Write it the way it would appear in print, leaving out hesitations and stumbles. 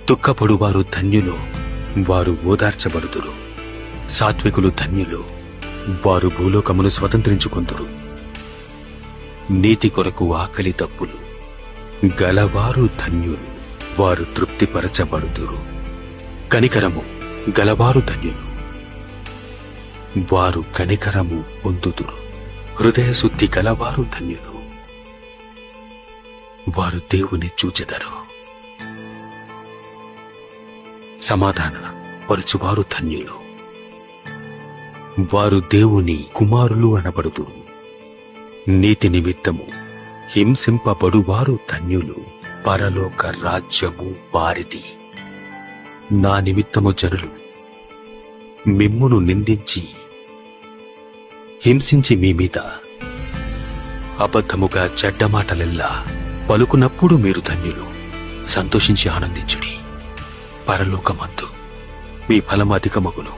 దుఃఖపడువారు ధన్యులు, వారు ఓదార్చబడుదురు. సాత్వికులు ధన్యులు, వారు భూలోకమును స్వతంత్రించుకొందురు. నీతి కొరకు ఆకలి దప్పులు గలవారు ధన్యులు, వారు తృప్తిపరచబడుదురు. కనికరము గలవారు ధన్యులు, వారు కనికరము పొందుదురు. హృదయశుద్ధి గలవారు ధన్యులు, వారు దేవుని చూచెదరు. సమాధాన పరచువారు ధన్యులు, వారు దేవుని కుమారులు అనబడుదురు. నీతి నిమిత్తము హింసింపబడువారు ధన్యులు, పరలోక రాజ్యము వారిది. నా నిమిత్తము జనులు మిమ్మును నిందించి హింసించి మీ మీద అబద్ధముగా చెడ్డమాటలెల్లా పలుకున్నప్పుడు మీరు ధన్యులు. సంతోషించి ఆనందించుడి, పరలోకమందు మీ ఫలము అధికమగును.